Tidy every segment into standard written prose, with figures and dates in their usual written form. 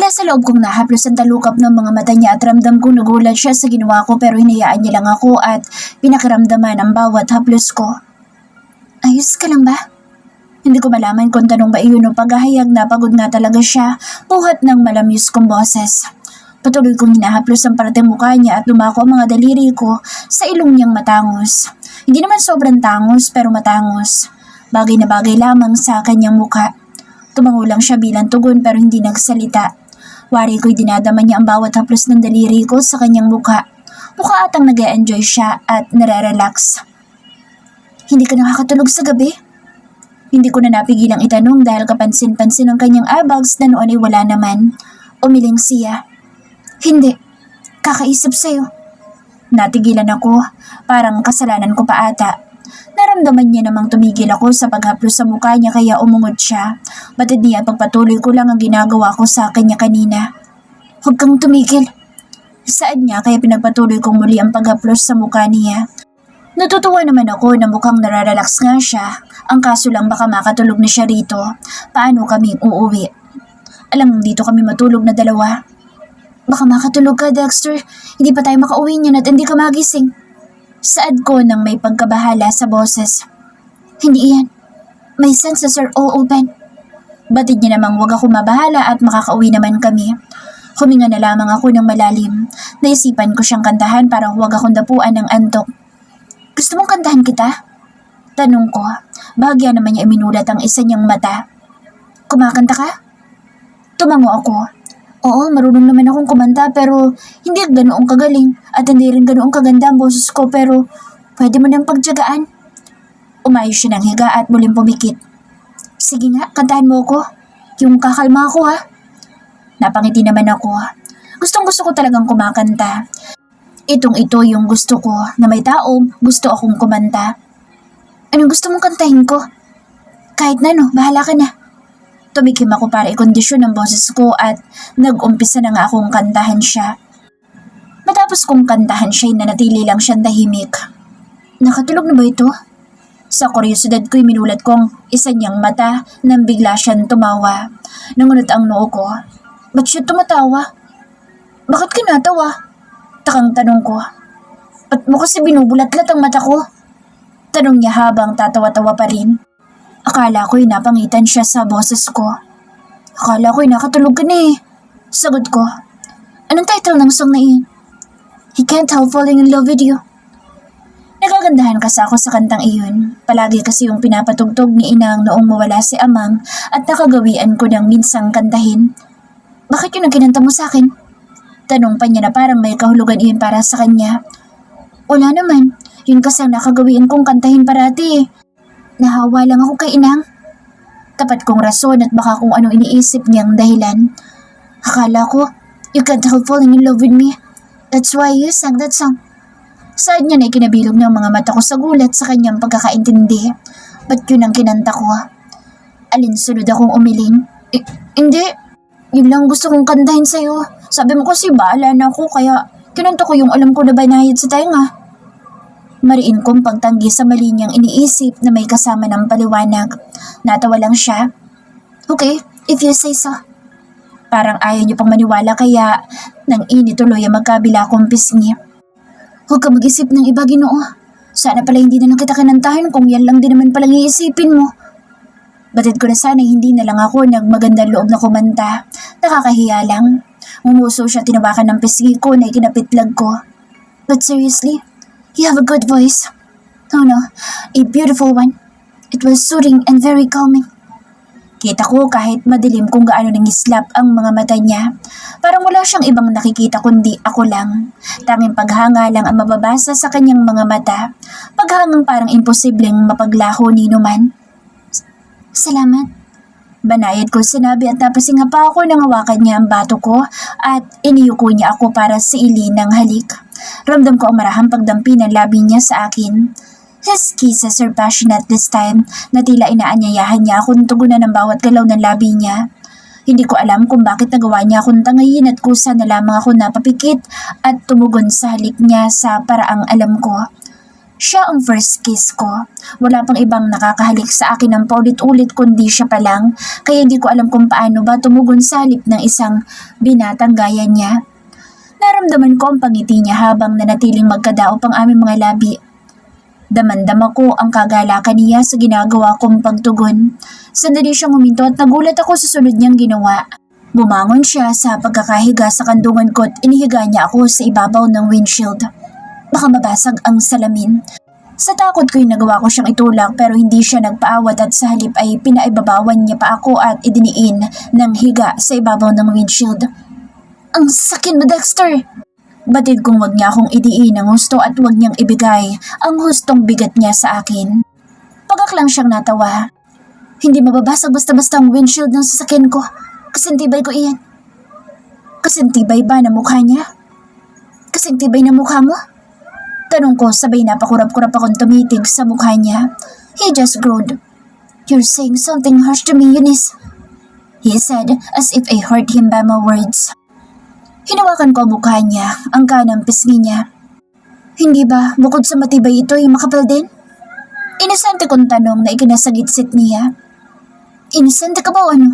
Nasa loob kong nahaplos ang talukap ng mga mata niya at ramdam kong nagulat siya sa ginawa ko pero hinayaan niya lang ako at pinakiramdaman ang bawat haplos ko. Ayos ka lang ba? Hindi ko malaman kung tanong ba iyon o paghahayag na pagod nga talaga siya, buhat ng malamyos kong boses. Patuloy kong hinahaplos ang parteng mukha niya at lumako ang mga daliri ko sa ilong niyang matangos. Hindi naman sobrang tangos pero matangos. Bagay na bagay lamang sa kanyang mukha. Tumango lang siya bilang tugon pero hindi nagsalita. Wari ko'y dinadama niya ang bawat haplos ng daliri ko sa kanyang mukha. Mukha atang nag-e-enjoy siya at nare-relax. Hindi ka nakakatulog sa gabi? Hindi ko na napigilang itanong dahil kapansin-pansin ang kanyang earbuds na noon ay wala naman. Umiling siya. Hindi. Kakaisip sa'yo. Natigilan ako. Parang kasalanan ko pa ata. Naramdaman niya namang tumigil ako sa paghaplos sa mukha niya kaya umungod siya. Batid niya at pagpatuloy ko lang ang ginagawa ko sa kanya kanina. Huwag kang tumigil. Saad niya kaya pinagpatuloy kong muli ang paghaplos sa mukha niya. Natutuwa naman ako na mukhang nararelax nga siya. Ang kaso lang baka makatulog na siya rito. Paano kami uuwi? Alam, dito kami matulog na dalawa. Baka makatulog ka, Dexter. Hindi pa tayo makauwi niyan at hindi ka magising. Saad ko nang may pagkabahala sa boses. Hindi yan. May senses are all open. Batid niya namang wag ako mabahala at makakauwi naman kami. Huminga na lamang ako ng malalim. Naisipan ko siyang kantahan para huwag akong dapuan ng antok. Gusto mong kantahan kita? Tanong ko. Bahagya naman niya iminulat ang isa niyang mata. Kumakanta ka? Tumango ako. Oo, marunong naman akong kumanta pero hindi ganoong kagaling at hindi rin ganoong kaganda ang boses ko pero pwede mo nang pagtiyagaan. Umayos siya ng higa at muling pumikit. Sige nga, kantahan mo ako. Yung kakalma ako ha. Napangiti naman ako. Gustong-gusto ko talagang kumakanta. Ito yung gusto ko na may taong gusto akong kumanta. Anong gusto mong kantahin ko? Kahit na no, bahala ka na. Tumikim ako para ikondisyon ang boses ko at nag-umpisa na nga akong kantahan siya. Matapos kong kantahan siya, nanatili lang siyang tahimik. Nakatulog na ba ito? Sa kuryosidad ko'y minulat kong isa niyang mata nang bigla siyang tumawa. Nangunot ang noo ko. Ba't siya tumatawa? Bakit ka natawa? Takang tanong ko. Ba't mo kasi binubulat-lat ang mata ko? Tanong niya habang tatawa-tawa pa rin. Akala ko'y napangitan siya sa boses ko. Akala ko'y nakatulog ka na eh. Sagot ko. Anong title ng song na iyon? He Can't Help Falling in Love with You. Nagagandahan kasi ako sa kantang iyon. Palagi kasi yung pinapatugtog ni Inang noong mawala si Amang at nakagawian ko ng minsang kantahin. Bakit yun ang kinanta mo sa akin? Tanong pa niya na parang may kahulugan iyon para sa kanya. Wala naman. Yun kasi ang nakagawian kong kantahin parati eh. Nahawa lang ako kay Inang. Tapat kong rason at baka kung anong iniisip niyang dahilan. Akala ko, you can't help falling in love with me. That's why you sang that song. Saad niya na ikinabilog ng mga mata ko sa gulat sa kanyang pagkakaintindi. Ba't yun ang kinanta ko? Alinsunod akong umiling. Hindi. Yun lang gusto kong kantahin sa'yo. Sabi mo kasi baala na ako kaya kinanta ko yung alam ko na banayad sa tenga. Mariin kong pagtanggi sa mali niyang iniisip na may kasama ng paliwanag. Natawa lang siya. Okay, if you say so. Parang ayaw niyo pang maniwala kaya nang inituloy ang magkabila kong pisngi. Huwag ka mag-isip ng iba, Ginoo. Sana pala hindi na lang kita kinantahin kung yan lang din naman palang iisipin mo. Batid ko na sana hindi na lang ako nagmagandang loob na kumanta. Nakakahiya lang. Umuso siya tinawakan ng pisngi ko na ikinapitlag ko. But seriously, you have a good voice. Oh no, a beautiful one. It was soothing and very calming. Kita ko kahit madilim kung gaano nangislap ang mga mata niya. Parang wala siyang ibang nakikita kundi ako lang. Tanging paghanga lang ang mababasa sa kanyang mga mata. Paghangang parang imposibleng mapaglaho ni Numan. Salamat. Banayad ko sinabi at napasinga pa ako nang hawakan niya ang bato ko at iniyuko niya ako para sa ili ng halik. Ramdam ko ang marahang pagdampi ng labi niya sa akin. His kisses are passionate this time na tila inaanyayahan niya akong tugunan ng bawat galaw ng labi niya. Hindi ko alam kung bakit nagawa niya akong tangayin at kusa na lamang ako napapikit at tumugon sa halik niya sa paraang alam ko. Siya ang first kiss ko. Wala pang ibang nakakahalik sa akin ng paulit-ulit kundi siya pa lang, kaya hindi ko alam kung paano ba tumugon sa halip ng isang binatang gaya niya. Naramdaman ko ang pangiti niya habang nanatiling magkadaop ang aming mga labi. Damandama ko ang kagalakan niya sa ginagawa kong pagtugon. Sandali siyang huminto at nagulat ako sa sunod niyang ginawa. Bumangon siya sa pagkakahiga sa kandungan ko at inihiga niya ako sa ibabaw ng windshield. Baka mabasag ang salamin. Sa takot ko'y nagawa ko siyang itulak pero hindi siya nagpaawat at sa halip ay pinaibabawan niya pa ako at idiniin ng higa sa ibabaw ng windshield. Ang sakit mo, Dexter! Batid kong wag niya akong idiin ang husto at wag niyang ibigay ang hustong bigat niya sa akin. Pagkaklang siyang natawa. Hindi mababasag basta-basta ang windshield ng sasakyan ko. Kasintibay ko iyan. Kasintibay ba na mukha niya? Kasintibay na mukha mo? Tanong ko sabay napakurap-kurap akong tumitig sa mukha niya. He just growled. You're saying something harsh to me, Eunice. He said as if I heard him by my words. Hinawakan ko ang mukha niya, ang kanang pisngi niya. Hindi ba bukod sa matibay ito ay makapal din? Inosente kong tanong na ikinasagitsit niya. Inosente ka ba o ano?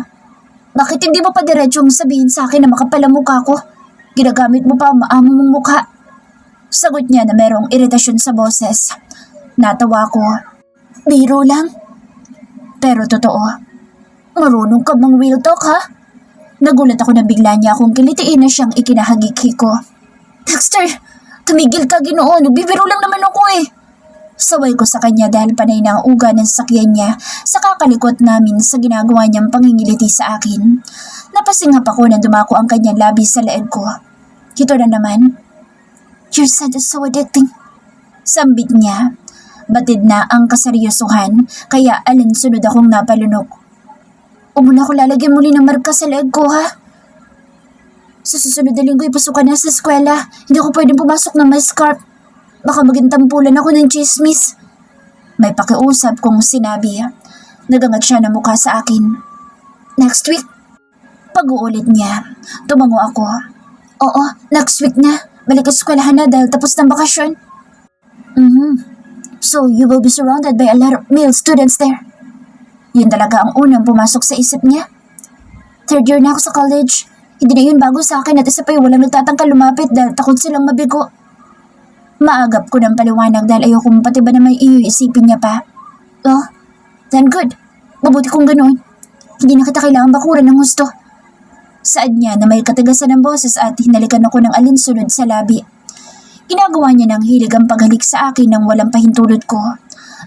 Bakit hindi mo pa diretsong sabihin sa akin na makapal ang mukha ko? Ginagamit mo pa ang maamo mong mukha. Sagot niya na merong iritasyon sa boses. Natawa ko. Biro lang. Pero totoo. Marunong ka bang real talk ha? Nagulat ako na bigla niya akong kilitiin na siyang ikinahagikhi ko. Dexter, tumigil ka Ginoo, nagbibiro lang naman ako eh. Saway ko sa kanya dahil panay na ang uga ng sakyan niya sa kakalikot namin sa ginagawa niyang pangingiliti sa akin. Napasinghap ako nang dumako ang kanyang labi sa leeg ko. Ito na naman. Your sad is so addicting. Sambit niya. Batid na ang kaseryosohan kaya alinsunod akong napalunok. Huwag mo na ako lalagyan muli ng marka sa leeg ko ha. Sa susunod na linggo ipasukan na sa eskwela. Hindi ako pwedeng pumasok ng may scarf. Baka maging tampulan ako ng chismis. May pakiusap kong sinabi. Nagangat siya ng mukha sa akin. Next week? Pag-uulit niya. Tumango ako. Oo, next week na. Balik eskwelahan na dahil tapos ng bakasyon. So you will be surrounded by a lot of male students there. Yun talaga ang unang pumasok sa isip niya. Third year na ako sa college. Hindi na yun bago sa akin at isa pa yung walang nagtatangka lumapit dahil takot silang mabigo. Maagap ko ng paliwanag dahil ayokong pati ba naman isipin niya pa. Oh, then good. Mabuti kong ganoon. Hindi na kita kailangan bakuran ng gusto. Saad niya na may katigasan ng boses at hinalikan ako ng alinsunod sa labi. Ginagawa niya ng hilig ang paghalik sa akin nang walang pahintulot ko.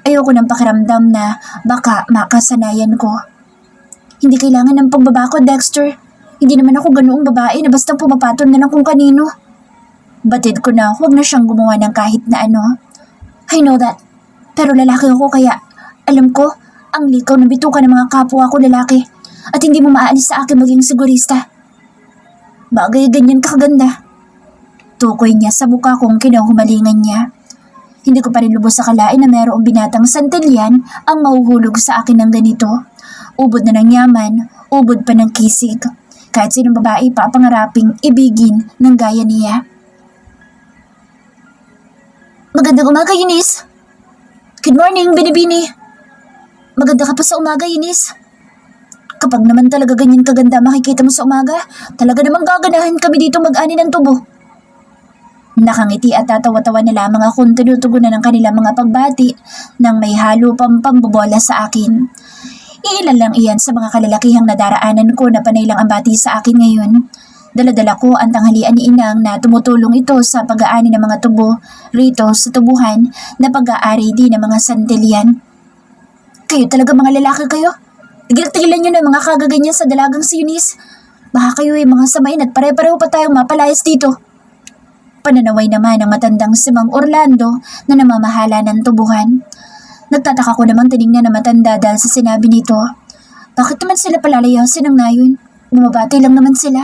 Ayoko ng pakiramdam na baka makasanayan ko. Hindi kailangan ng pagbabako, Dexter. Hindi naman ako ganoong babae na basta pumapatol na lang kung kanino. Batid ko na huwag na siyang gumawa ng kahit na ano. I know that. Pero lalaki ako kaya alam ko ang likaw na bituka ng mga kapwa ko lalaki. At hindi mo maaalis sa akin maging sigurista. Bagay ganyan kakaganda. Tukoy niya sa mukha kong kinahumalingan niya. Hindi ko pa rin lubos sa kalain na mayroong binatang santilyan ang mahuhulog sa akin ng ganito. Ubod na ng yaman, ubod pa ng kisig. Kahit sinong babae pa pangaraping ibigin ng gaya niya. Magandang umaga, Eunice. Good morning, Binibini. Maganda ka pa sa umaga, Eunice. Kapag naman talaga ganyan kaganda makikita mo sa umaga, talaga namang gaganahan kami dito mag-ani ng tubo. Nakangiti at tatawa-tawa na lamang akong tinutugunan ng kanilang mga pagbati nang may halo pang pambobola sa akin. Iilan lang iyan sa mga kalalakihang nadaraanan ko na panay lang ang bati sa akin ngayon. Daladala ko ang tanghalian ni Inang na tumutulong ito sa pag-aani ng mga tubo rito sa tubuhan na pag-aari din ng mga santilyan. Kayo talaga mga lalaki kayo? Tigil-tigilan nyo na mga kagaganyan sa dalagang si Eunice. Baka kayo ay mga samain at pare-pareho pa tayong mapalayas dito. Pananaway naman ang matandang si Mang Orlando na namamahala ng tubuhan. Nagtataka ko namang tinignan na matanda dahil sa sinabi nito. Bakit naman sila palalayasin ng nayon? Bumabati lang naman sila.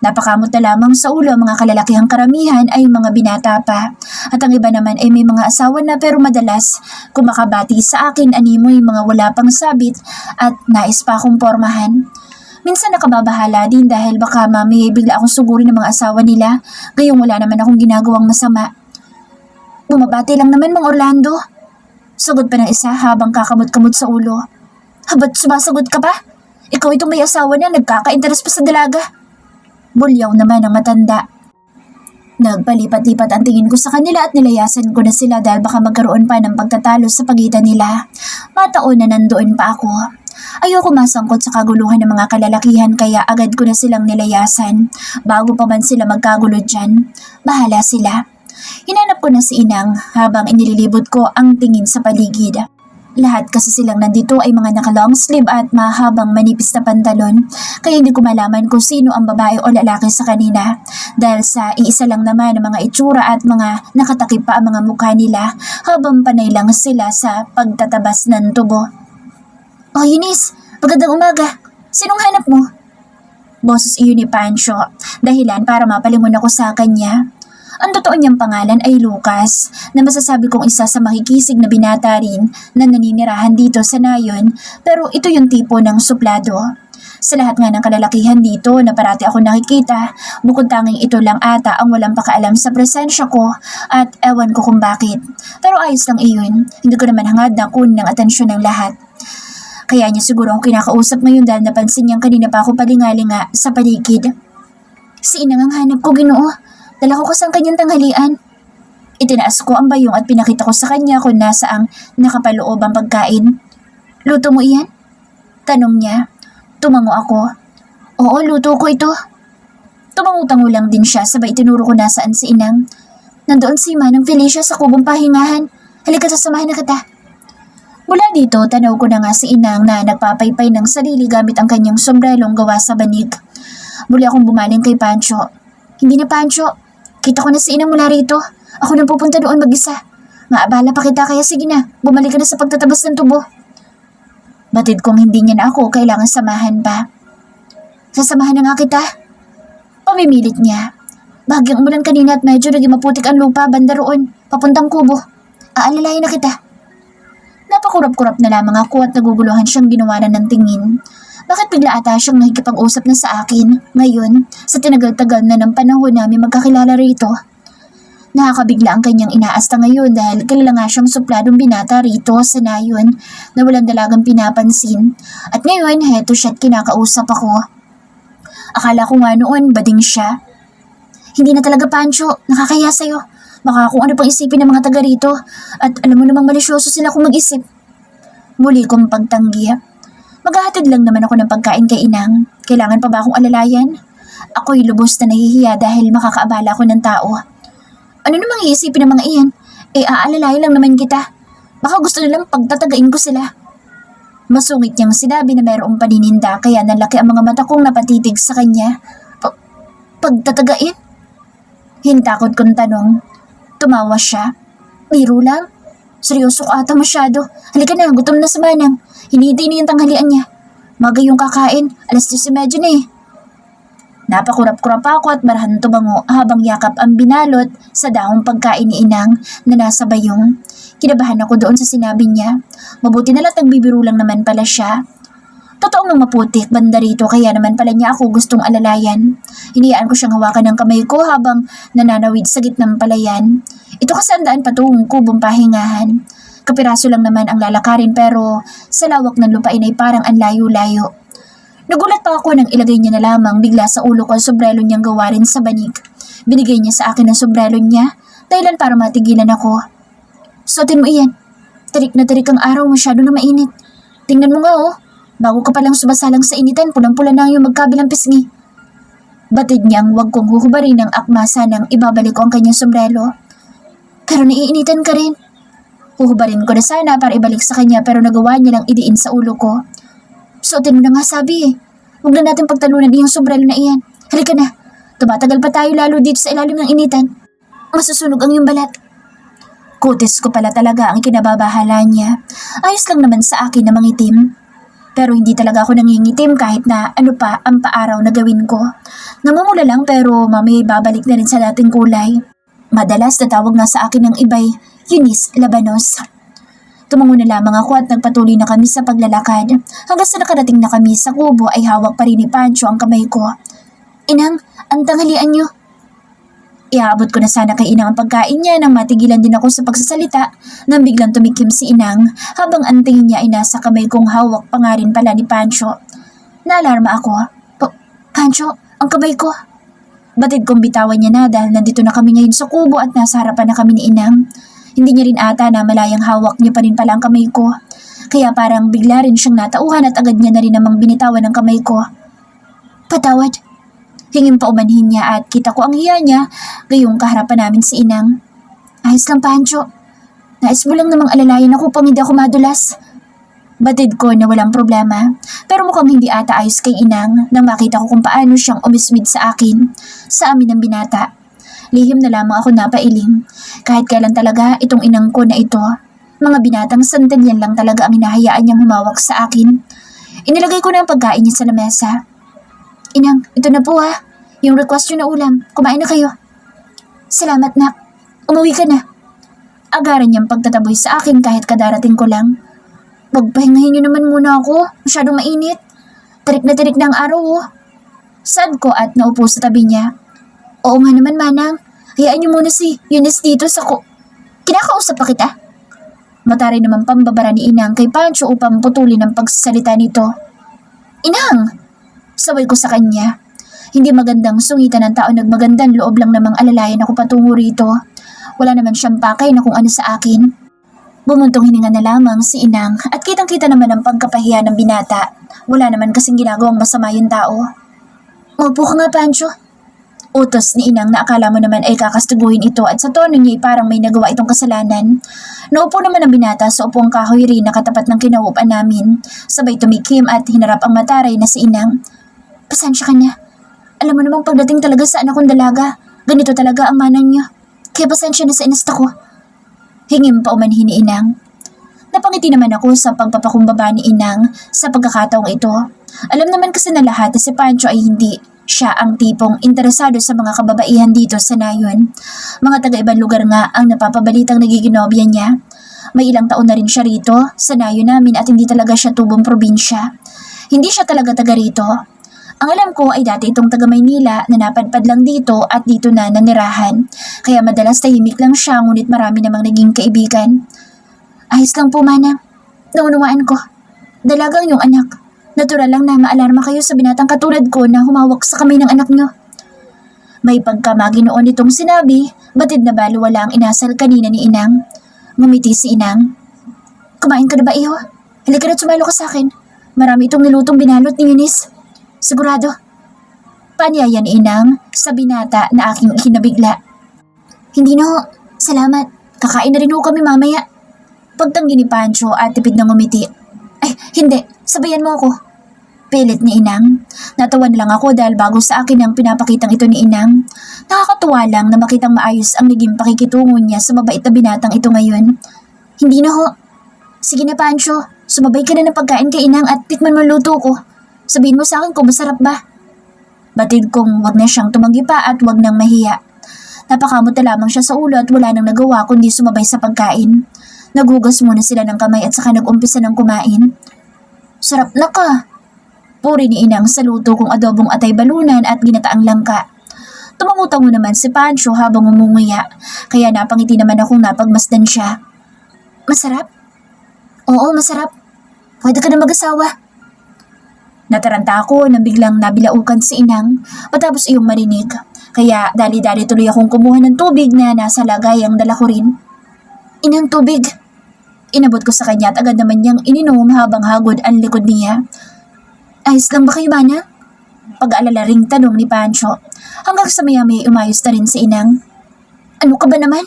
Napakamot na lamang sa ulo ang mga kalalakihang karamihan ay mga binata pa. At ang iba naman ay may mga asawa na pero madalas kumakabati sa akin animoy mga wala pang sabit at nais pa akong pormahan. Minsan nakababahala din dahil baka mamaya bigla akong sugurin ng mga asawa nila, gayong wala naman akong ginagawang masama. Bumabati lang naman, Mang Orlando. Sagot pa ng isa habang kakamot-kamot sa ulo. Ba't sumasagot ka pa? Ikaw itong may asawa na nagkaka-interes pa sa dalaga. Bulyaw naman ang matanda. Nagpalipat-lipat ang tingin ko sa kanila at nilayasan ko na sila dahil baka magkaroon pa ng pagtatalo sa pagitan nila. Mataon na nandoon pa ako. Ayoko masangkot sa kaguluhan ng mga kalalakihan kaya agad ko na silang nilayasan. Bago pa man sila magkagulo dyan, bahala sila. Hinanap ko na si Inang habang inililibot ko ang tingin sa paligid. Lahat kasi silang nandito ay mga naka-long sleeve at mahabang manipis na pantalon, kaya hindi ko malaman kung sino ang babae o lalaki sa kanina dahil sa iisa lang naman ang mga itsura at mga nakatakip pa ang mga mukha nila habang panay lang sila sa pagtatabas ng tubo. "Oh, Eunice, magandang umaga. Sinong hanap mo?" Boses iyon ni Pancho, dahilan para mapalingon ako sa kanya. Ang totoo niyang pangalan ay Lucas, na masasabi kong isa sa makikisig na binata rin na naninirahan dito sa Nayon, pero ito yung tipo ng suplado. Sa lahat nga ng kalalakihan dito na parati ako nakikita, bukod tanging ito lang ata ang walang pakaalam sa presensya ko at ewan ko kung bakit. Pero ayos lang iyon, hindi ko naman hangad na kunin ng atensyon ng lahat. Kaya niya siguro ako kinakausap ngayon dahil napansin niyang kanina pa ako palingalinga sa paligid. Si Inang ang hanap ko, Ginoo. Dala ko kasang kanyang tanghalian. Itinaas ko ang bayong at pinakita ko sa kanya kung nasaang nakapaloob ang pagkain. "Luto mo iyan?" Tanong niya. Tumango ako. "Oo, luto ko ito." Tumango-tango lang din siya sabay itinuro ko nasaan si Inang. "Nandoon si Manang Felicia sa kubong pahingahan. Halika, sasamahan na kita." Mula dito, tanaw ko na nga si Inang na nagpapaypay ng sarili gamit ang kanyang sombrelong gawa sa banig. Muli akong bumaling kay Pancho. "Hindi na, Pancho. Kita ko na si Inang mula rito. Ako nang pupunta doon mag-isa. Maabala pa kita kaya sige na, bumalik ka na sa pagtatabas ng tubo." Batid kong hindi niya na ako kailangan samahan pa. "Sasamahan na nga kita." Pamimilit niya. "Bahagyang umulan kanina at medyo naging maputik ang lupa banda roon, papuntang kubo. Aalalayan na kita." Napakurap-kurap na lamang ako at naguguluhan siyang ginawanan ng tingin. Bakit bigla ata siyang nakikipag-usap na sa akin ngayon sa tinagal-tagal na ng panahon namin magkakilala rito? Nakakabigla ang kanyang inaasta ngayon dahil kilala nga siyang supladong binata rito sa Nayon na walang dalagang pinapansin. At ngayon, heto siya't kinakausap ako. Akala ko nga noon, bading siya. "Hindi na talaga, Pancho. Nakakaya sa'yo. Baka kung ano pang isipin ng mga taga rito. At alam mo namang malisyoso sila kung mag-isip." Muli kong pagtanggi. Maghahatid lang naman ako ng pagkain kay Inang. Kailangan pa ba akong alalayan? Ako'y lubos na nahihiya dahil makakaabala ako ng tao. "Ano namang iisipin ng mga iyan? Aalalayan lang naman kita. Baka gusto nilang pagtatagain ko sila." Masungit niyang sinabi na mayroong panininda kaya nalaki ang mga mata kong napatitig sa kanya. Pagtatagain?" Hintakot kong tanong. Tumawa siya. "Biro lang? Seryoso ka ata masyado. Halika na, gutom na si Manang. Hinihintay na yung tanghalian niya. Maga yung kakain, 10:30 na eh." Napakurap-kurap ako at marahan tumango habang yakap ang binalot sa dahong pagkain ni Inang na nasa bayong. Kinabahan ako doon sa sinabi niya. Mabuti na lang nagbibiro lang naman pala siya. Totoong maputik banda rito kaya naman pala niya ako gustong alalayan. Hiniyaan ko siyang hawakan ng kamay ko habang nananawid sa gitnang palayan. Ito kasi ang daan patungong kubong pahingahan. Kapiraso lang naman ang lalakarin pero sa lawak ng lupain ay parang ang layo-layo. Nagulat pa ako nang ilagay niya na lamang bigla sa ulo ko ang sombrero niyang gawa rin sa banig. Binigay niya sa akin ang sombrero niya, dahilan para matigilan ako. "Suotin mo iyan. Tarik na tarik ang araw, masyado na mainit. Tingnan mo nga oh, bago ka palang sumasalang sa initan, pulang-pula na yung magkabilang pisngi." Batid niyang wag kong huhubarin ng akmasa nang ibabalik ko ang kanyang sombrero. "Pero naiinitan ka rin." Huhubarin ko na sana para ibalik sa kanya pero nagawa niya lang idiin sa ulo ko. "Suotin mo na nga sabi eh. Huwag na natin pagtalunan iyong sombrero na iyan. Halika na. Tumatagal pa tayo lalo dito sa ilalim ng initan. Masusunog ang iyong balat." Kutis ko pala talaga ang kinababahala niya. Ayos lang naman sa akin na mangitim. Pero hindi talaga ako nangingitim kahit na ano pa ang paaraw na gawin ko. Namumula lang pero mamaya babalik na rin sa dating kulay. Madalas natawag nga sa akin ng iba'y Eunice Labanos. Tumango na lamang ako at nagpatuloy na kami sa paglalakad. Hanggang sa nakarating na kami sa kubo ay hawak pa rin ni Pancho ang kamay ko. "Inang, ang tanghalian niyo." Iaabot ko na sana kay Inang ang pagkain niya nang matigilan din ako sa pagsasalita nang biglang tumikim si Inang habang ang tingin niya ay nasa kamay kong hawak pa nga rin pala ni Pancho. Naalarma ako. Pancho, ang kamay ko. Batid kong bitawan niya na dahil nandito na kami ngayon sa kubo at nasa harapan na kami ni Inang. Hindi niya rin ata na malayang hawak niya pa rin pala ang kamay ko. Kaya parang bigla rin siyang natauhan at agad niya na rin namang binitawan ang kamay ko. Patawad. Hingin pa umanhin niya at kita ko ang hiya niya gayong kaharapan namin si Inang. Ayos lang Pancho. Nais mo lang namang alalayan ako pang hindi ako madulas. Batid ko na walang problema pero mukhang hindi ata ayos kay Inang nang makita ko kung paano siyang umismid sa akin, sa amin ng binata. Lihim na lamang ako napailing. Kahit kailan talaga itong Inang ko na ito. Mga binatang sandalyan lang talaga ang hinahayaan niyang humawak sa akin. Inilagay ko na ang pagkain niya sa lamesa. Inang, ito na po ha. Yung request niyo na ulam. Kumain na kayo. Salamat nak. Umuwi ka na. Agaran niyang pagtataboy sa akin kahit kadarating ko lang. Pagpahingahin niyo naman muna ako. Masyadong mainit. Tarik na ang araw oh. Sad ko at naupo sa tabi niya. Oo nga naman manang. Hayaan niyo muna si Eunice dito sa ko. Kinakausap pa kita? Matari naman pambabara ni Inang kay Pancho upang putulin ang pagsasalita nito. Inang! Saway ko sa kanya. Hindi magandang sungitan ng tao nagmagandang loob lang namang alalayan ako patungo rito. Wala naman siyang pakay na kung ano sa akin. Bumuntong hininga na lamang si Inang at kitang-kita naman ang pagkapahiya ng binata. Wala naman kasing ginagawang masama yung tao. Maupo ka nga Pancho. Utos ni Inang na akala mo naman ay kakastuguhin ito at sa tono niya ay parang may nagawa itong kasalanan. Naupo naman ang binata sa upong kahoy rin na katapat ng kinauupan namin. Sabay tumikim at hinarap ang mataray na si Inang. Pasensya ka na. Alam mo namang pagdating talaga sa anak kong dalaga, ganito talaga ang manang niya. Kaya pasensya na sa inasta ko. Hingim pa umanhin ni Inang. Napangiti naman ako sa pagpapakumbaba ni Inang sa pagkakataong ito. Alam naman kasi na lahat na si Pancho ay hindi siya ang tipong interesado sa mga kababaihan dito sa Nayon. Mga taga-ibang lugar nga ang napapabalitang nagiginobya niya. May ilang taon na rin siya rito sa Nayon namin at hindi talaga siya tubong probinsya. Hindi siya talaga taga rito. Ang alam ko ay dati itong taga Maynila na napadpad lang dito at dito na nanirahan. Kaya madalas tahimik lang siya ngunit marami namang naging kaibigan. Ayos lang po manang. Naunawaan ko. Dalagang yung anak. Natural lang na maalarma kayo sa binatang katulad ko na humawak sa kamay ng anak nyo. May pagkamagi noon itong sinabi, batid na baliwala ang inasal kanina ni Inang. Ngumiti si Inang. Kumain ka na ba iho? Halika na sumalo ka sa akin. Marami itong nilutong binalot ni Eunice. Sigurado. Panyaya ni Inang sa binata na aking kinabigla. Hindi na ho. Salamat. Kakain na rin ho kami mamaya. Pagtanggi ni Pancho at tipid na ngumiti. Ay, hindi. Sabayan mo ako. Pilit ni Inang. Natawa na lang ako dahil bago sa akin ang pinapakitang ito ni Inang. Nakakatuwa lang na makitang maayos ang naging pakikitungo niya sa mabait na binatang ito ngayon. Hindi na ho. Sige na Pancho, sumabay ka na ng pagkain kay Inang at tikman mo luto ko. Sabihin mo sa akin kung masarap ba. Batid kong wag na siyang tumanggi pa at wag nang mahiya. Napakamot na lamang siya sa ulo at wala nang nagawa kundi sumabay sa pagkain. Naghugas muna sila ng kamay at saka nag-umpisa ng kumain. Sarap na ka. Puri ni Inang sa luto kong adobong atay balunan at ginataang langka. Tumangutango naman si Pancho habang umunguya, kaya napangiti naman akong napagmasdan siya. Masarap? Oo, masarap. Pwede ka na mag-asawa. Nataranta ako nang biglang nabilaukan si Inang matapos iyong marinig, kaya dali-dali tuloy akong kumuha ng tubig na nasa lagayang dala ko rin. Inang tubig. Inabot ko sa kanya at agad naman niyang ininom habang hagod ang likod niya. Ayos lang ba kayo, Mana? Pag-aalala ring tanong ni Pancho hanggang sa maya-maya umayos na rin si Inang. Ano ka ba naman?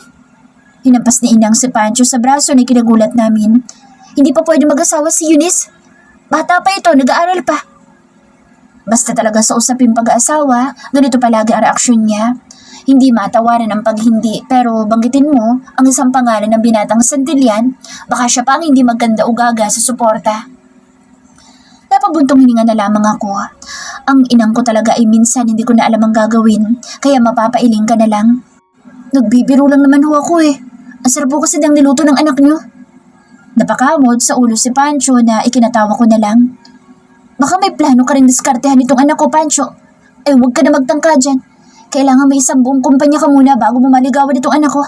Hinampas ni Inang si Pancho sa braso na kinagulat namin. Hindi pa pwede mag-asawa si Eunice. Bata pa ito, nag-aaral pa. Basta talaga sa usaping pag-aasawa, ganito palagi ang reaksyon niya. Hindi matawaran ang paghindi pero banggitin mo ang isang pangalan ng binatang Santillan, baka siya pa ang hindi maganda o gaga sa suporta. Napabuntong hininga na lamang ako. Ang Inang ko talaga ay minsan hindi ko na alam ang gagawin, kaya mapapailing ka na lang. Nagbibiro lang naman ho ako eh. Ang sarap po kasi ng niluto ng anak niyo. Napakamod sa ulo si Pancho na ikinatawa ko na lang. Baka may plano ka rin diskartehan itong anak ko, Pancho. Ay huwag ka na magtangka dyan. Kailangan may isang buong kumpanya ka muna bago mo maligawan itong anak ko.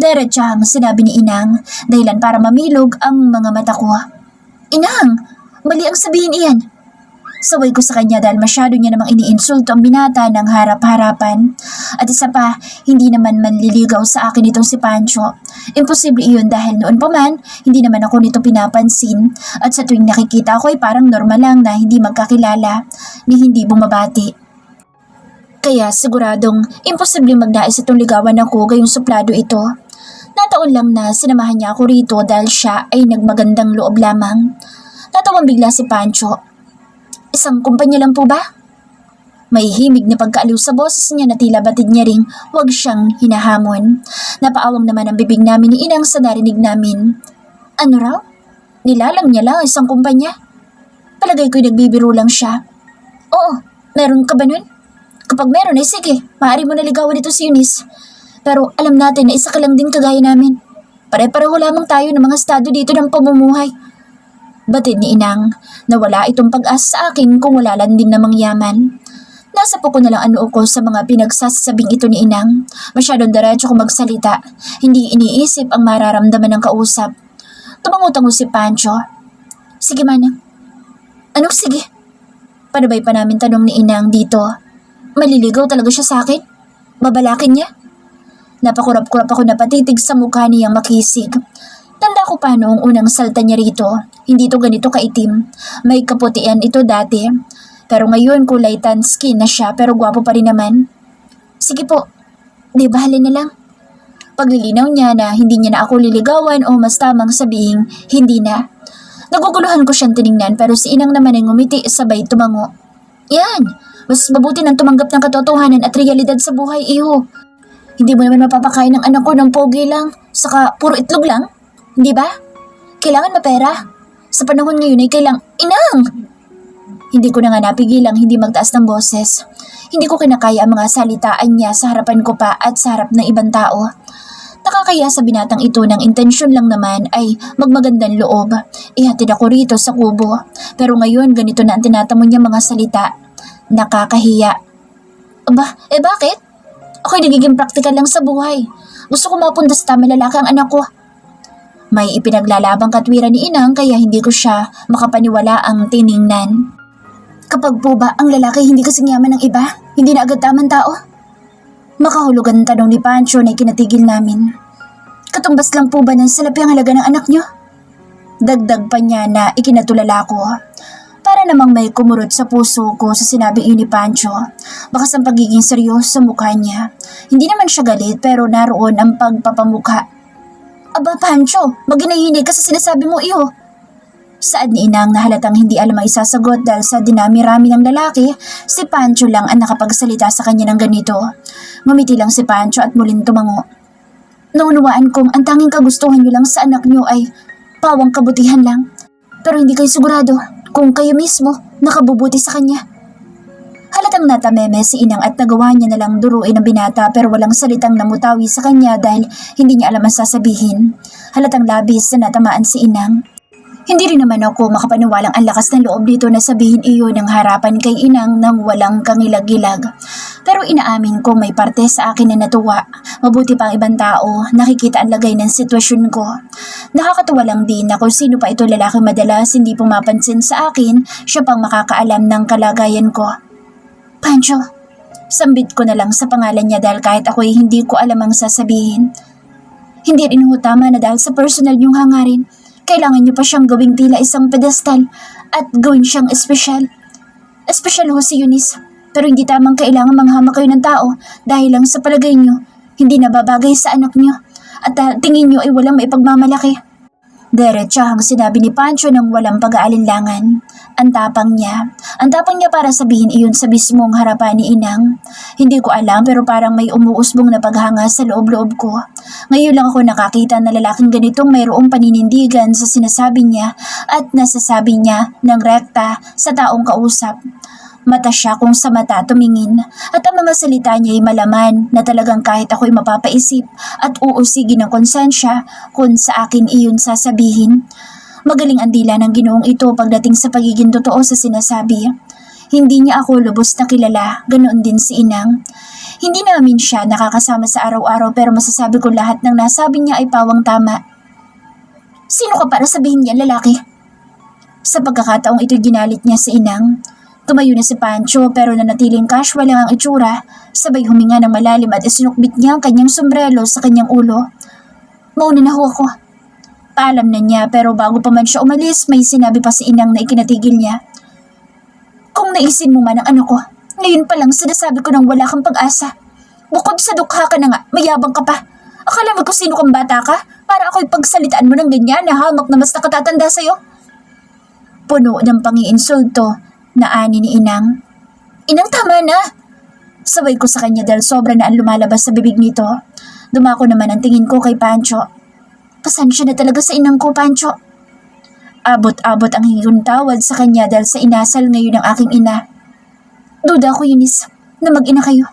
Diretsahang sinabi ni Inang, dahilan para mamilog ang mga mata ko. Inang, mali ang sabihin iyan. Saway ko sa kanya dahil masyado niya namang iniinsulto ang binata ng harap-harapan. At isa pa, hindi naman manliligaw sa akin itong si Pancho. Imposible iyon dahil noon pa man, hindi naman ako nito pinapansin. At sa tuwing nakikita ko ay parang normal lang na hindi magkakilala, ni hindi bumabati. Kaya siguradong imposible magnais itong ligawan ako gayong suplado ito. Nataon lang na sinamahan niya ako rito dahil siya ay nagmagandang loob lamang. Natawang bigla si Pancho. Isang kumpanya lang po ba? May himig na pagkaaliw sa boses niya na tila batid niya ring huwag siyang hinahamon. Napaawang naman ang bibig namin ni Inang sa narinig namin. Ano raw? Nilalang niya lang isang kumpanya? Palagay ko'y nagbibiro lang siya. Oo, meron ka ba nun? Kapag meron ay sige, maaari mo naligawan ito si Eunice. Pero alam natin na isa ka lang din kagaya namin. Pare-pareho lamang tayo ng mga estado dito ng pamumuhay. Batid ni Inang, nawala itong pag-asa sa akin kung wala lang din namang yaman. Nasa po ko na lang ang noo ko sa mga pinagsasabing ito ni Inang. Masyadong diretso ko magsalita, hindi iniisip ang mararamdaman ng kausap. Tumangutango si Pancho. Sige Manang. Anong sige? Panabay pa namin tanong ni Inang dito. Maliligaw talaga siya sa akin? Babalakin niya? Napakurap-kurap ako na patitig sa mukha niyang makisig. Tanda ko pa noong unang salta niya rito. Hindi ito ganito kaitim. May kaputian ito dati. Pero ngayon kulay tan skin na siya pero gwapo pa rin naman. Sige po, di bahalin na lang. Paglilinaw niya na hindi niya na ako liligawan o mas tamang sabihin hindi na. Naguguluhan ko siyang tiningnan pero si Inang naman ay ngumiti sabay tumango. Yan, mas mabuti nang tumanggap ng katotohanan at realidad sa buhay, iho. Hindi mo naman mapapakain ng anak ko ng pogi lang, saka puro itlog lang. Hindi ba? Kailangan mapera. Sa panahon ngayon ay Inang! Hindi ko na nga napigilang hindi magtaas ng boses. Hindi ko kinakaya ang mga salitaan niya sa harapan ko pa at sa harap ng ibang tao. Nakakaya sa binatang ito ng intensyon lang naman ay magmagandang loob. Ihatid ako rito sa kubo. Pero ngayon ganito na ang tinatamon niya mga salita. Nakakahiya. Aba, bakit? Ako'y nagiging praktikal lang sa buhay. Gusto ko mapunta sa tamang lalaki ang anak ko. May ipinaglalabang katwiran ni Inang kaya hindi ko siya makapaniwala ang tiningnan. Kapag po ba ang lalaki hindi kasing yaman ng iba, hindi na agad tamang tao? Makahulugan ang tanong ni Pancho na ikinatigil namin. Katumbas lang po ba ng salapi ang halaga ng anak niyo? Dagdag pa niya na ikinatulala ko. Para namang may kumurot sa puso ko sa sinabing iyon ni Pancho. Bakas ang pagiging seryoso sa mukha niya. Hindi naman siya galit pero naroon ang pagpapamukha. Aba Pancho, maginahinig ka sa sinasabi mo iyo. Saad ni Inang na halatang hindi alam ang isasagot dahil sa dinami-rami ng lalaki, si Pancho lang ang nakapagsalita sa kanya ng ganito. Ngumiti lang si Pancho at muling tumango. Naunawaan kong ang tanging kagustuhan niyo lang sa anak niyo ay pawang kabutihan lang. Pero hindi kayo sigurado kung kayo mismo nakabubuti sa kanya. Halatang natameme si Inang at nagawa niya na lang duruin ang binata pero walang salitang namutawi sa kanya dahil hindi niya alam ang sasabihin. Halatang labis na natamaan si Inang. Hindi rin naman ako makapaniwalang ang lakas ng loob dito na sabihin iyon ng harapan kay Inang nang walang kangilag-gilag. Pero inaamin ko may parte sa akin na natuwa. Mabuti pa ang ibang tao, nakikita ang lagay ng sitwasyon ko. Nakakatuwa lang din na kung sino pa ito lalaki madalas hindi pumapansin sa akin, siya pang makakaalam ng kalagayan ko. Pancho, sambit ko na lang sa pangalan niya dahil kahit ako'y hindi ko alam ang sasabihin. Hindi rin ho tama na dahil sa personal niyong hangarin, kailangan niyo pa siyang gawing tila isang pedestal at gawin siyang espesyal. Espesyal ho si Eunice, pero hindi tamang kailangan manghamak kayo ng tao dahil lang sa palagay niyo, hindi nababagay sa anak niyo at tingin niyo ay walang maipagmamalaki. Diretsahang sinabi ni Pancho ng walang pag-aalinlangan. Ang tapang niya para sabihin iyon sa mismong harapan ni Inang. Hindi ko alam pero parang may umuusbong na paghanga sa loob-loob ko. Ngayon lang ako nakakita na lalaking ganitong mayroong paninindigan sa sinasabi niya at nasasabi niya ng rekta sa taong kausap. Mata siya kung sa mata tumingin at ang mga salita niya ay malaman na talagang kahit ako'y mapapaisip at uusigin ng konsensya kung sa akin iyon sasabihin. Magaling ang dila ng Ginoong ito pagdating sa pagiging totoo sa sinasabi. Hindi niya ako lubos na kilala, ganoon din si Inang. Hindi namin siya nakakasama sa araw-araw pero masasabi ko lahat ng nasabi niya ay pawang tama. Sino ka para sabihin niya lalaki? Sa pagkakataong ito ginalit niya si Inang. Tumayo na si Pancho pero nanatiling casual lang ang itsura, sabay huminga ng malalim at isinukbit niya ang kanyang sombrero sa kanyang ulo. Mauna na ho ako. Paalam na niya pero bago pa man siya umalis may sinabi pa si Inang na ikinatigil niya. Kung naisin mo man ang ano ko, ngayon pa lang sinasabi ko nang wala kang pag-asa. Bukod sa dukha ka na nga, mayabang ka pa. Akala mo kung sino kang bata ka? Para ako'y pagsalitaan mo ng ganyan na hamak na mas nakatatanda sa'yo? Puno ng pangiinsulto na ani ni Inang. Inang, tama na! Sabay ko sa kanya dahil sobra na ang lumalabas sa bibig nito. Dumako naman ang tingin ko kay Pancho. Pasensya na talaga sa Inang ko, Pancho. Abot-abot ang hinging tawad sa kanya dahil sa inasal ngayon ng aking ina. Duda ako, Eunice, na mag-ina kayo.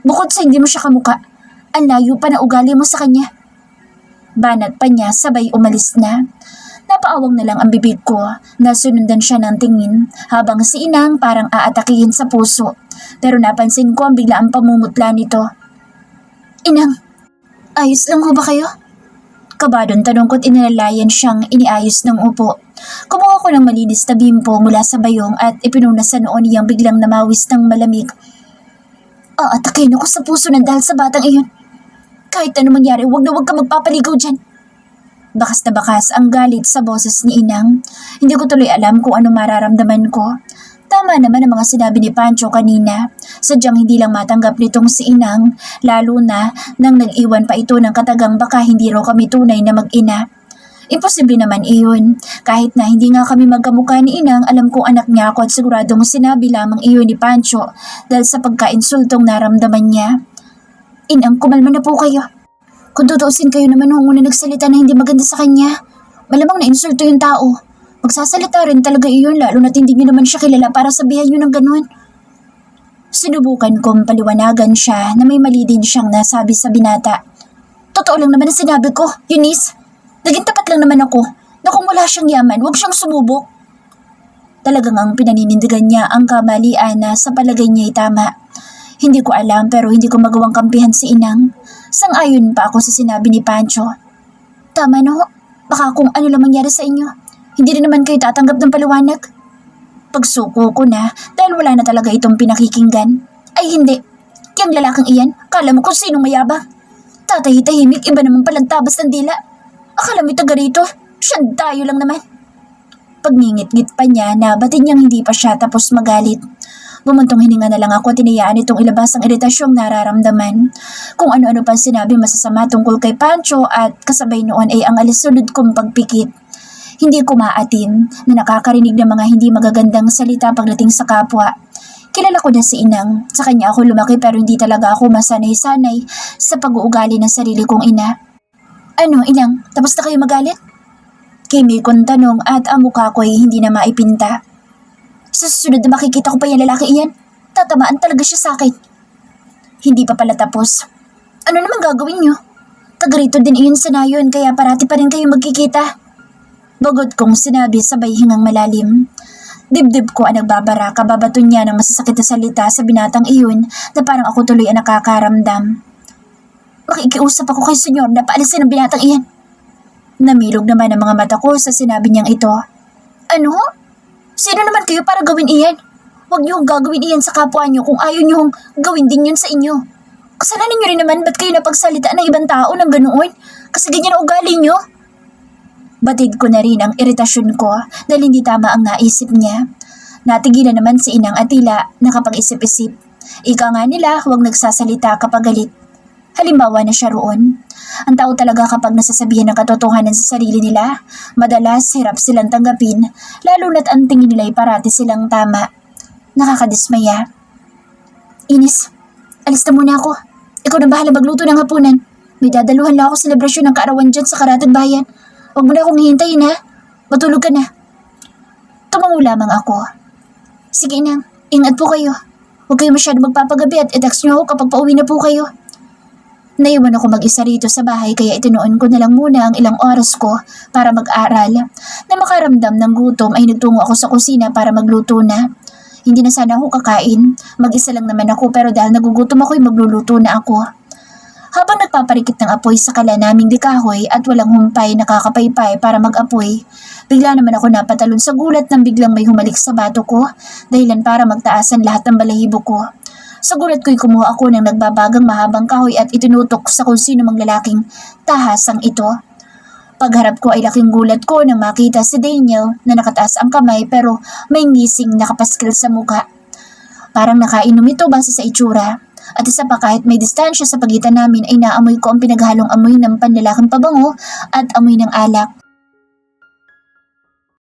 Bukod sa hindi mo siya kamuka, ang layo pa na ugali mo sa kanya. Banat pa niya sabay umalis na. Napaawang na lang ang bibig ko na sunundan siya ng tingin habang si Inang parang aatakihin sa puso. Pero napansin ko ang biglaang pamumutla nito. Inang, ayos lang ho ba kayo? Kabadong tanong ko't inilalayan siyang iniayos ng upo. Kumuha ko ng malinis na bimpo mula sa bayong at ipinuna sa noon niyang biglang namawis ng malamig. Aatakin ako sa puso ng dahil sa batang iyon. Kahit ano mangyari, wag na wag ka magpapaligaw dyan. Bakas na bakas ang galit sa boses ni Inang. Hindi ko tuloy alam kung ano mararamdaman ko. Tama naman ang mga sinabi ni Pancho kanina. Sadyang hindi lang matanggap nitong si Inang, lalo na nang nag-iwan pa ito ng katagang baka hindi raw kami tunay na mag-ina. Imposible naman iyon. Kahit na hindi nga kami magkamukha ni Inang, alam kong anak niya ako at siguradong sinabi lamang iyon ni Pancho dahil sa pagkainsultong naramdaman niya. Inang, kumalma na po kayo. Kung tutuusin kayo naman nung una nagsalita na hindi maganda sa kanya, malamang na insulto yung tao. Magsasalita rin talaga iyon lalo na't hindi niyo naman siya kilala para sabihan niyo ng ganun. Sinubukan kong paliwanagan siya na may mali din siyang nasabi sa binata. Totoo lang naman ang sinabi ko, Eunice. Naging tapat lang naman ako na kung wala siyang yaman, huwag siyang sumubok. Talagang ang pinaninindigan niya ang kamalian na sa palagay niya ay tama. Hindi ko alam pero hindi ko magawang kampihan si Inang. Sang-ayon pa ako sa sinabi ni Pancho. Tama no, baka kung ano lang mangyari sa inyo. Hindi rin naman kayo tatanggap ng paliwanag. Pagsuko ko na dahil wala na talaga itong pinakikinggan. Ay hindi, yung lalaking iyan, kala mo kung sinong mayabang. Tatahitahimik, iba naman palang tabas ng dila. Akala mo taga rito, siya tayo lang naman. Pagngingit-ngit pa niya na batid niyang hindi pa siya tapos magalit. Bumuntong hininga na lang ako at tinayaan itong ilabas ang iritasyong nararamdaman. Kung ano-ano pang sinabi masasama tungkol kay Pancho at kasabay noon ay ang alisunod kong pagpikit. Hindi ko maatin na nakakarinig ng mga hindi magagandang salita pagdating sa kapwa. Kilala ko na si Inang, sa kanya ako lumaki pero hindi talaga ako masanay-sanay sa pag-uugali ng sarili kong ina. Ano, Inang, tapos na kayo magalit? Kimi kong tanong at ang mukha ko ay hindi na maipinta. Sa susunod na makikita ko pa yung lalaki iyan, tatamaan talaga siya sa akin. Hindi pa pala tapos. Ano naman gagawin niyo? Taga-rito din iyon sa nayon kaya parati pa rin kayo magkikita. Bagot kong sinabi sabay hingang malalim. Dibdib ko ang nagbabara kababato niya ng masasakit na salita sa binatang iyon na parang ako tuloy ang nakakaramdam. Makikiusap ako kay senyor na paalisin ang binatang iyan. Namilog naman ang mga mata ko sa sinabi niyang ito. Ano? Sino naman kayo para gawin iyan? Huwag niyong gagawin iyan sa kapwa niyo kung ayaw niyong gawin din yun sa inyo. Kasalanan niyo rin naman ba't kayo napagsalitaan ng ibang tao ng ganoon? Kasi ganyan ang ugali niyo. Batid ko na rin ang iritasyon ko dahil hindi tama ang naisip niya. Natigilan naman si Inang at tila nakapag-isip-isip. Ika nga nila huwag nagsasalita kapag galit. Halimbawa na siya roon. Ang tao talaga kapag nasasabihan ng katotohanan sa sarili nila, madalas hirap silang tanggapin, lalo na't ang tingin nila ay parati silang tama. Nakakadismaya. Inis, alis na muna ako. Ikaw na bahala magluto ng hapunan. May dadaluhan lang ako selebrasyon ng kaarawan dyan sa Karatag Bayan. Huwag mo na akong hihintayin ha. Matulog ka na. Tumango lamang ako. Sige Inang, ingat po kayo. Huwag kayo masyado magpapagabi at i-text niyo ako kapag pauwi na po kayo. Naiwan ako mag-isa rito sa bahay kaya itinuon ko na lang muna ang ilang oras ko para mag-aral. Na makaramdam ng gutom ay nagtungo ako sa kusina para magluto na. Hindi na sana ako kakain. Mag-isa lang naman ako pero dahil nagugutom ako'y magluluto na ako. Habang nagpaparikit ng apoy sa kala naming dikahoy at walang humpay nakakapaypay para mag-apoy, bigla naman ako napatalon sa gulat nang biglang may humalik sa bato ko, dahilan para magtaasan lahat ng balahibo ko. Sa gulat ko'y kumuha ako ng nagbabagang mahabang kahoy at itinutok sa kung sino mang lalaking tahasang ito. Pagharap ko ay laking gulat ko nang makita si Daniel na nakataas ang kamay pero may ngising nakapaskil sa muka. Parang nakainom ito base sa itsura. At isa pa kahit may distansya sa pagitan namin ay naamoy ko ang pinaghalong amoy ng panlalaking pabango at amoy ng alak.